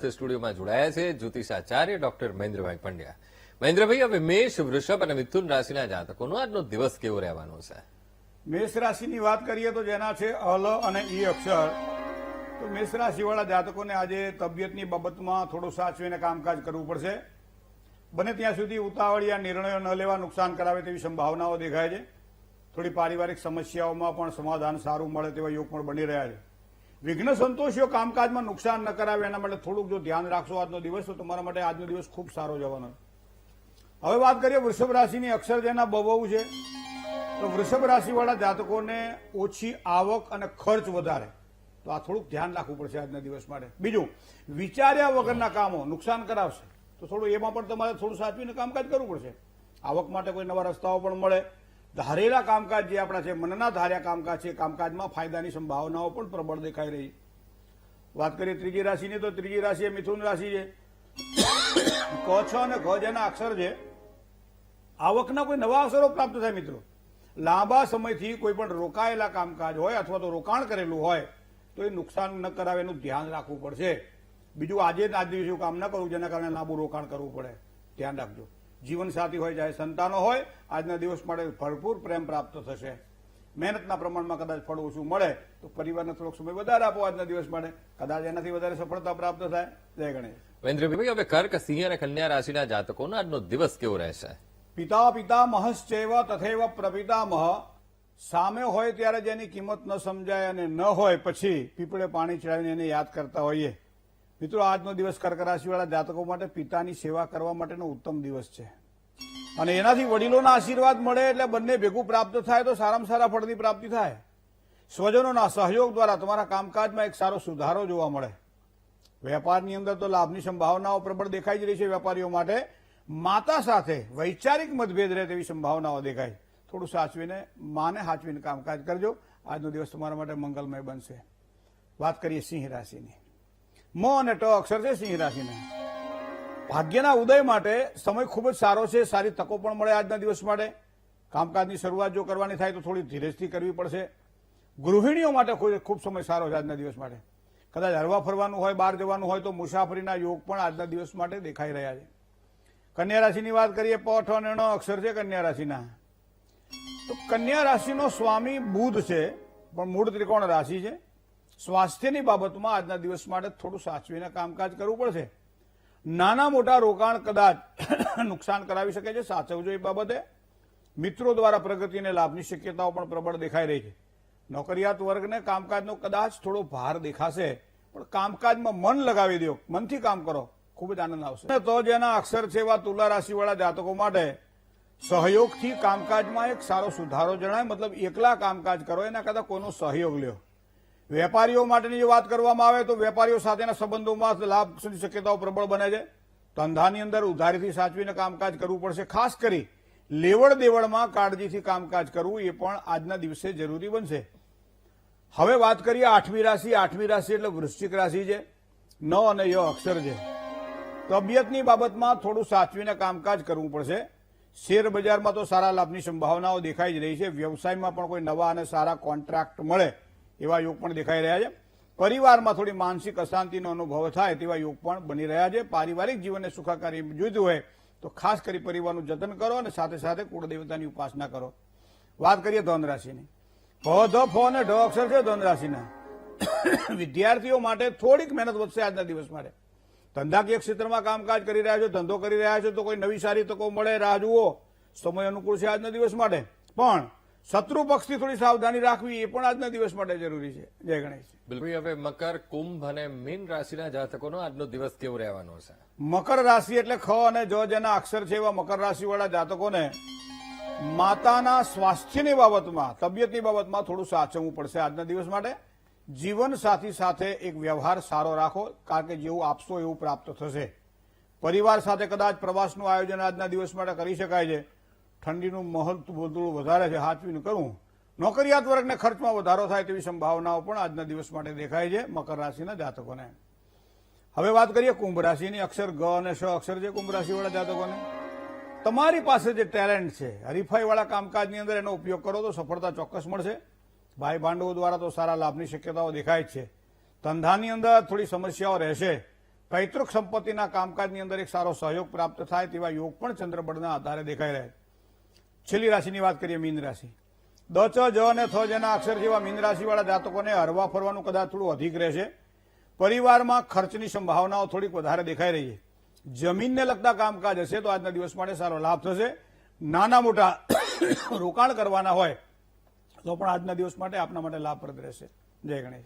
સ્ટુડિયોમાં જોડાયા છે જ્યોતિષાચાર્ય ડોક્ટર મહેન્દ્રભાઈ પંડ્યા. મહેન્દ્રભાઈ, હવે મેષ, વૃષભ અને મિથુન રાશિના જાતકોનો આજનો દિવસ કેવો રહેવાનો છે? મેષ રાશિની વાત કરીએ તો જેના છે અલ અને ઈ અક્ષર, તો મેષ રાશિવાળા જાતકોને આજે તબિયતની બાબતમાં થોડું સાચવીને કામકાજ કરવું પડશે. બને ત્યાં સુધી ઉતાવળિયા નિર્ણયો ન લેવા નુકસાન કરાવે તેવી સંભાવનાઓ દેખાય છે. થોડી પારિવારિક સમસ્યાઓમાં પણ સમાધાન સારું મળે તેવા યોગ પણ બની રહ્યા છે. વિઘ્ન સંતોષીઓ કામકાજમાં નુકસાન ન કરાવે એના માટે થોડુંક જો ધ્યાન રાખશો આજનો દિવસ, તો તમારા માટે આજનો દિવસ ખૂબ સારો જવાનો. હવે વાત કરીએ વૃષભ રાશિની અક્ષર જેના બહુ છે, તો વૃષભ રાશિવાળા જાતકોને ઓછી આવક અને ખર્ચ વધારે, તો આ થોડુંક ધ્યાન રાખવું પડશે આજના દિવસ માટે. બીજું, વિચાર્યા વગરના કામો નુકસાન કરાવશે, તો થોડું એમાં પણ તમારે થોડું સાચવીને કામકાજ કરવું પડશે. આવક માટે કોઈ નવા રસ્તાઓ પણ મળે. ધારેલા કામકાજ જે આપણા છે, મનના ધાર્યા કામકાજ છે, કામકાજમાં ફાયદાની સંભાવનાઓ પણ પ્રબળ દેખાઈ રહી. વાત કરીએ ત્રીજી રાશિની, તો ત્રીજી રાશિ એ મિથુન રાશિ છે. ક, છ અને ઘ જેના અક્ષર છે. આવકના કોઈ નવા અવસરો પ્રાપ્ત થાય મિત્રો. લાંબા સમયથી કોઈ પણ રોકાયેલા કામકાજ હોય અથવા તો રોકાણ કરેલું હોય તો એ નુકસાન ન કરાવે એનું ધ્યાન રાખવું પડશે. બીજું, આજે જ આજ દિવસે કામ ન કરવું જેના કારણે લાંબુ રોકાણ કરવું પડે, ધ્યાન રાખજો. જીવનસાથી હોય ચાહે સંતાનો હોય, આજના દિવસ માટે ભરપૂર પ્રેમ પ્રાપ્ત થશે. મહેનતના પ્રમાણમાં કદાચ ફળ ઓછું મળે તો પરિવારને થોડોક સમય વધારે આપો આજના દિવસ માટે, કદાચ એનાથી વધારે સફળતા પ્રાપ્ત થાય. જય ગણેશ. મહેન્દ્રભાઈ, હવે કર્ક, સિંહ અને કન્યા રાશિના જાતકોનો આજનો દિવસ કેવો રહેશે? પિતા પિતામહશ્ચૈવ તથૈવ પ્રપિતામહ. સામે હોય ત્યારે જેની કિંમત ન સમજાય અને ન હોય પછી પીપળે પાણી ચડાવીને એને યાદ કરતા હોઈએ. મિત્રો, આજનો દિવસ કર્ક રાશિવાળા જાતકો માટે પિતાની સેવા કરવા માટેનો ઉત્તમ દિવસ છે, અને એનાથી વડીલોના આશીર્વાદ મળે એટલે બંને ભેગું પ્રાપ્ત થાય તો સારામાં સારા ફળની પ્રાપ્તિ થાય. સ્વજનોના સહયોગ દ્વારા તમારા કામકાજમાં એક સારો સુધારો જોવા મળે. વેપારની અંદર તો લાભની સંભાવનાઓ પ્રબળ દેખાઈ જ રહી છે. વેપારીઓ માટે માતા સાથે વૈચારિક મતભેદ રહે તેવી સંભાવનાઓ દેખાય. થોડું સાચવીને, માને સાચવીને કામકાજ કરજો. આજનો દિવસ તમારા માટે મંગલમય બનશે. વાત કરીએ સિંહ રાશિની. મ અને ટ અક્ષર છે સિંહ રાશિના. ભાગ્યના ઉદય માટે સમય ખૂબ જ સારો છે. સારી તકો પણ મળે આજના દિવસ માટે. કામકાજની શરૂઆત જો કરવાની થાય તો થોડી ધીરજથી કરવી પડશે. ગૃહિણીઓ માટે ખૂબ સમય સારો છે આજના દિવસ માટે. કદાચ હરવા ફરવાનું હોય, બહાર જવાનું હોય તો મુસાફરીના યોગ પણ આજના દિવસ માટે દેખાઈ રહ્યા છે. કન્યા રાશિની વાત કરીએ, પ, ઠ અને ણ અક્ષર છે કન્યા રાશિના. તો કન્યા રાશિનો સ્વામી બુધ છે, પણ મૂળ ત્રિકોણ રાશિ છે. સ્વાસ્થ્યની બાબતમાં આજના દિવસ માટે થોડું સાચવીને કામકાજ કરવું પડશે. નાના મોટા રોકાણ કદાચ નુકસાન કરાવી શકે છે, સાચવજો એ બાબતે. મિત્રો દ્વારા પ્રગતિને લાભની શક્યતાઓ પણ પ્રબળ દેખાઈ રહી છે. નોકરિયાત વર્ગને કામકાજનો કદાચ થોડો ભાર દેખાશે, પણ કામકાજમાં મન લગાવી દો, મનથી કામ કરો, ખૂબ જ આનંદ આવશે. તો જેના અક્ષર છે એવા તુલા રાશિવાળા જાતકો માટે સહયોગથી કામકાજમાં એક સારો સુધારો જણાય. મતલબ એકલા કામકાજ કરો એના કરતાં કોઈનો સહયોગ લ્યો. વેપારીઓ માટેની જો વાત કરવામાં આવે તો વેપારીઓ સાથેના સંબંધોમાં લાભ શક્યતાઓ પ્રબળ બને છે. ધંધાની અંદર ઉધારીથી સાચવીને કામકાજ કરવું પડશે. ખાસ કરી લેવડ દેવડમાં કાળજીથી કામકાજ કરવું એ પણ આજના દિવસે જરૂરી બનશે. હવે વાત કરીએ આઠમી રાશિ. આઠમી રાશિ એટલે વૃશ્ચિક રાશિ છે. ન અને ય અક્ષર છે. તબિયતની બાબતમાં થોડું સાચવીને કામકાજ કરવું પડશે. શેર બજારમાં તો સારા લાભની સંભાવનાઓ દેખાઈ જ રહી છે. વ્યવસાયમાં પણ કોઈ નવા અને સારા કોન્ટ્રાક્ટ મળે એવા યોગ પણ દેખાઈ રહ્યા છે. પરિવારમાં થોડી માનસિક અશાંતિનો અનુભવ થાય તેવા યોગ પણ બની રહ્યા છે. પારિવારિક જીવનને સુખાકારી જોઈતું હોય તો ખાસ કરી પરિવારનું જતન કરો અને સાથે સાથે કુળદેવતાની ઉપાસના કરો. વાત કરીએ ધન રાશિની. ભ, ધ, ફ અને ઢ અક્ષર છે ધન રાશિના. વિદ્યાર્થીઓ માટે થોડીક મહેનત વધશે આજના દિવસ માટે. ધંધાકીય ક્ષેત્રમાં કામકાજ કરી રહ્યા છો, ધંધો કરી રહ્યા છો તો કોઈ નવી સારી તકો મળે, રાહ જુઓ. સમય અનુકૂળ છે આજના દિવસ માટે, પણ શત્રુ પક્ષથી થોડી સાવધાની રાખવી એ પણ આજના દિવસ માટે જરૂરી છે. જય ગણેશ. બિલકુલ. હવે મકર, કુંભ અને મીન રાશિના જાતકોનો આજનો દિવસ કેવો રહેવાનો છે? મકર રાશિ એટલે ખ અને જ જેના અક્ષર છે એવા મકર રાશિવાળા જાતકોને માતાના સ્વાસ્થ્યની બાબતમાં, તબિયતની બાબતમાં થોડું સાચવવું પડશે આજના દિવસ માટે. જીવન સાથી સાથે એક વ્યવહાર સારો રાખો, કારણ કે જેવું આપશો એવું પ્રાપ્ત થશે. પરિવાર સાથે કદાચ પ્રવાસનું આયોજન આજના દિવસ માટે કરી શકાય છે. ઠંડીનું મહત્વ થોડું વધારે છે, સાચવીને કરવું. નોકરિયાત વર્ગને ખર્ચમાં વધારો થાય તેવી સંભાવનાઓ પણ આજના દિવસ માટે દેખાય છે મકર રાશિના જાતકોને. હવે વાત કરીએ કુંભ રાશિની. અક્ષર ગ અને શ અક્ષર છે કુંભ રાશિવાળા જાતકોને. તમારી પાસે જે ટેલેન્ટ છે, હરીફાઈવાળા કામકાજની અંદર એનો ઉપયોગ કરો તો સફળતા ચોક્કસ મળશે. ભાઈ ભાંડવો દ્વારા તો સારા લાભની શક્યતાઓ દેખાય જ છે. ધંધાની અંદર થોડી સમસ્યાઓ રહેશે, પૈતૃક સંપત્તિના કામકાજની અંદર એક સારો સહયોગ પ્રાપ્ત થાય તેવા યોગ પણ ચંદ્રબળના આધારે દેખાઈ રહ્યા છે. છેલ્લી રાશિની વાત કરીએ, મીન રાશિ. દ, ચ, જ અને થ જેના અક્ષર જેવા મીન રાશિવાળા જાતકોને હરવા ફરવાનું કદાચ થોડું અધિક રહેશે. પરિવારમાં ખર્ચની સંભાવનાઓ થોડીક વધારે દેખાઈ રહી છે. જમીનને લગતા કામકાજ હશે તો આજના દિવસ માટે સારો લાભ થશે. નાના મોટા રોકાણ કરવાના હોય તો પણ આજના દિવસ માટે આપના માટે લાભપ્રદ રહેશે. જય ગણેશ.